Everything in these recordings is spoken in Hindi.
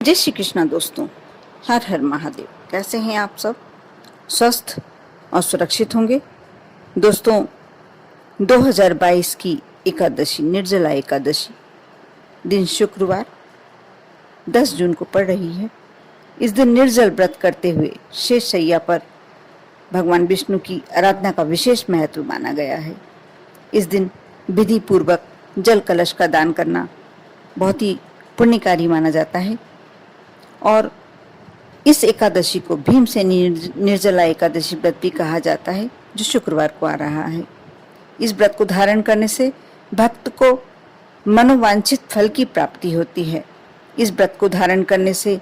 जय श्री कृष्णा दोस्तों, हर हर महादेव। कैसे हैं आप सब? स्वस्थ और सुरक्षित होंगे। दोस्तों, 2022 की एकादशी, निर्जला एकादशी, दिन शुक्रवार 10 जून को पड़ रही है। इस दिन निर्जल व्रत करते हुए शेष शैया पर भगवान विष्णु की आराधना का विशेष महत्व माना गया है। इस दिन विधि पूर्वक जल कलश का दान करना बहुत ही पुण्यकारी माना जाता है और इस एकादशी को भीमसेनी निर्जला एकादशी व्रत भी कहा जाता है, जो शुक्रवार को आ रहा है। इस व्रत को धारण करने से भक्त को मनोवांछित फल की प्राप्ति होती है। इस व्रत को धारण करने से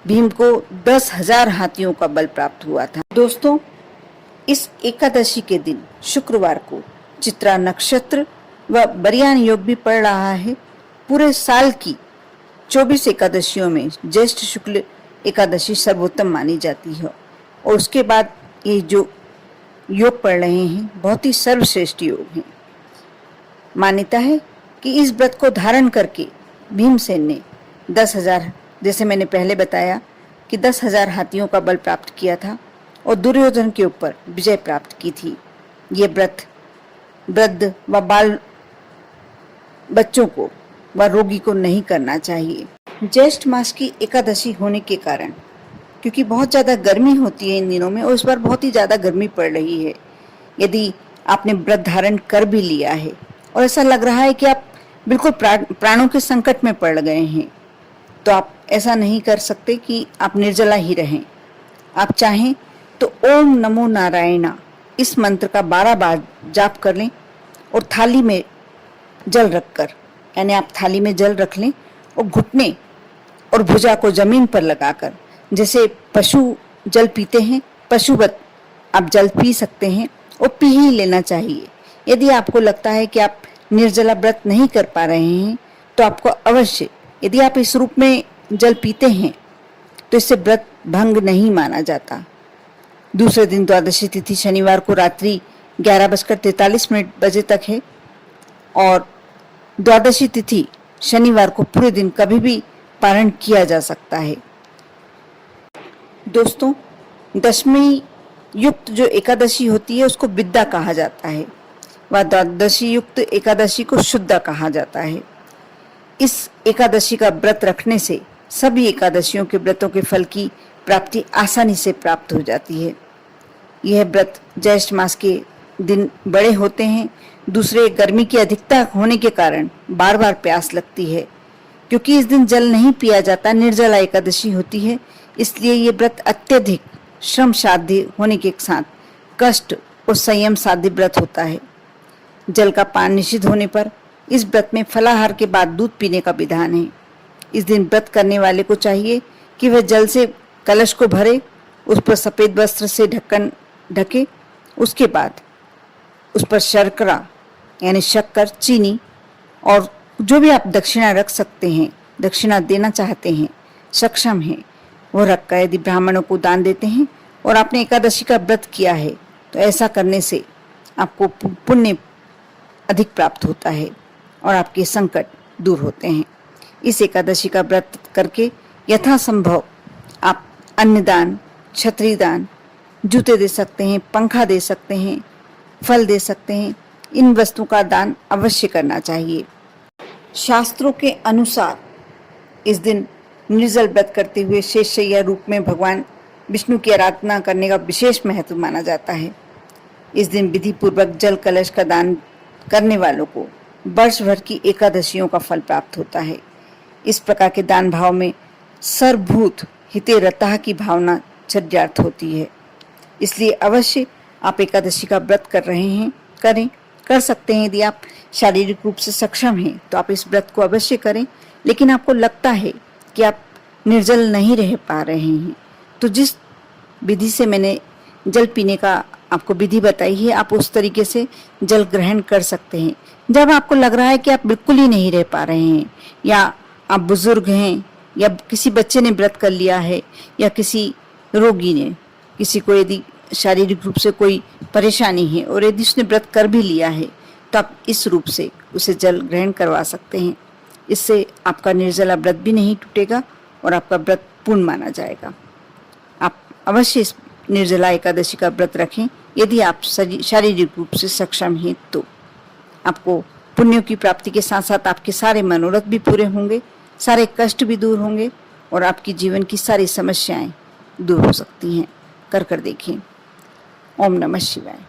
भीम को 10,000 हाथियों का बल प्राप्त हुआ था। दोस्तों, इस एकादशी के दिन शुक्रवार को चित्रा नक्षत्र व बरियान योग भी पड़ रहा है। पूरे साल की 24 एकादशियों में ज्येष्ठ शुक्ल एकादशी सर्वोत्तम मानी जाती है और उसके बाद ये जो योग पढ़ रहे हैं बहुत ही सर्वश्रेष्ठ योग हैं। मान्यता है कि इस व्रत को धारण करके भीमसेन ने 10,000, जैसे मैंने पहले बताया कि 10,000 हाथियों का बल प्राप्त किया था और दुर्योधन के ऊपर विजय प्राप्त की थी। ये व्रत वृद्ध व बाल बच्चों को व रोगी को नहीं करना चाहिए। ज्येष्ठ मास की एकादशी होने के कारण, क्योंकि बहुत ज़्यादा गर्मी होती है इन दिनों में और इस बार बहुत ही ज़्यादा गर्मी पड़ रही है, यदि आपने व्रत धारण कर भी लिया है और ऐसा लग रहा है कि आप बिल्कुल प्राणों के संकट में पड़ गए हैं, तो आप ऐसा नहीं कर सकते कि आप निर्जला ही रहें। आप चाहें तो ओम नमो नारायणा इस मंत्र का 12 बार जाप कर लें और थाली में जल रखकर, यानी आप थाली में जल रख लें और घुटने और भुजा को जमीन पर लगाकर, जैसे पशु जल पीते हैं, पशुवत आप जल पी सकते हैं और पी ही लेना चाहिए। यदि आपको लगता है कि आप निर्जला व्रत नहीं कर पा रहे हैं तो आपको अवश्य, यदि आप इस रूप में जल पीते हैं तो इससे व्रत भंग नहीं माना जाता। दूसरे दिन द्वादशी तिथि शनिवार को रात्रि 11:43 बजे तक है और द्वादशी तिथि शनिवार को पूरे दिन कभी भी पारण किया जा सकता है। दोस्तों, दशमी युक्त जो एकादशी होती है उसको विद्या कहा जाता है व द्वादशी युक्त एकादशी को शुद्धा कहा जाता है। इस एकादशी का व्रत रखने से सभी एकादशियों के व्रतों के फल की प्राप्ति आसानी से प्राप्त हो जाती है। यह व्रत ज्येष्ठ मास के दिन बड़े होते हैं। दूसरे, गर्मी की अधिकता होने के कारण बार बार प्यास लगती है। क्योंकि इस दिन जल नहीं पिया जाता, निर्जला एकादशी होती है, इसलिए ये व्रत अत्यधिक श्रम साध्य होने के साथ कष्ट और संयम साध्य व्रत होता है। जल का पान निषिद्ध होने पर इस व्रत में फलाहार के बाद दूध पीने का विधान है। इस दिन व्रत करने वाले को चाहिए कि वह जल से कलश को भरे, उस पर सफेद वस्त्र से ढक्कन ढके, उसके बाद उस पर शर्करा यानी शक्कर, चीनी और जो भी आप दक्षिणा रख सकते हैं, दक्षिणा देना चाहते हैं, सक्षम हैं, वो रखकर यदि ब्राह्मणों को दान देते हैं और आपने एकादशी का व्रत किया है तो ऐसा करने से आपको पुण्य अधिक प्राप्त होता है और आपके संकट दूर होते हैं। इस एकादशी का व्रत करके यथासंभव आप अन्नदान, छत्री दान, जूते दे सकते हैं, पंखा दे सकते हैं, फल दे सकते हैं। इन वस्तुओं का दान अवश्य करना चाहिए। शास्त्रों के अनुसार इस दिन निर्जल व्रत करते हुए शेषशय्या रूप में भगवान विष्णु की आराधना करने का विशेष महत्व माना जाता है। इस दिन विधि पूर्वक जल कलश का दान करने वालों को वर्ष भर की एकादशियों का फल प्राप्त होता है। इस प्रकार के दान भाव में सर्वभूत हिते रतः की भावना जागृत होती है। इसलिए अवश्य आप एकादशी का व्रत कर रहे हैं, कर सकते हैं। यदि आप शारीरिक रूप से सक्षम हैं तो आप इस व्रत को अवश्य करें। लेकिन आपको लगता है कि आप निर्जल नहीं रह पा रहे हैं तो जिस विधि से मैंने जल पीने का आपको विधि बताई है, आप उस तरीके से जल ग्रहण कर सकते हैं। जब आपको लग रहा है कि आप बिल्कुल ही नहीं रह पा रहे हैं, या आप बुजुर्ग हैं, या किसी बच्चे ने व्रत कर लिया है, या किसी रोगी ने, किसी को यदि शारीरिक रूप से कोई परेशानी है और यदि उसने व्रत कर भी लिया है तो आप इस रूप से उसे जल ग्रहण करवा सकते हैं। इससे आपका निर्जला व्रत भी नहीं टूटेगा और आपका व्रत पूर्ण माना जाएगा। आप अवश्य इस निर्जला एकादशी का व्रत रखें। यदि आप शारीरिक रूप से सक्षम हैं तो आपको पुण्यों की प्राप्ति के साथ साथ आपके सारे मनोरथ भी पूरे होंगे, सारे कष्ट भी दूर होंगे और आपकी जीवन की सारी समस्याएं दूर हो सकती हैं। कर देखें। ओम नमः शिवाय।